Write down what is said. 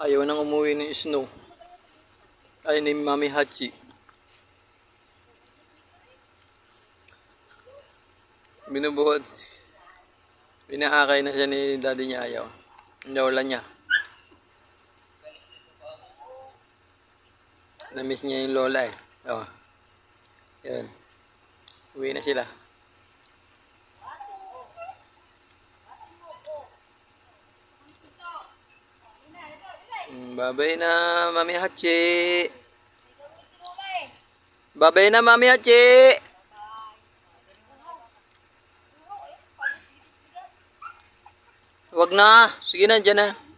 Ayaw nang umuwi ni Snow. Ay, ni Mami Hachi. Binubuhat. Pinaakay na siya ni daddy niya, ayaw. Nawala niya. Namiss niya yung lola eh. Oh. Yun. Uwi na sila. Babay na, Mami Hachi. Babay na, Mami Hachi. Wag na. Sige na, dyan na.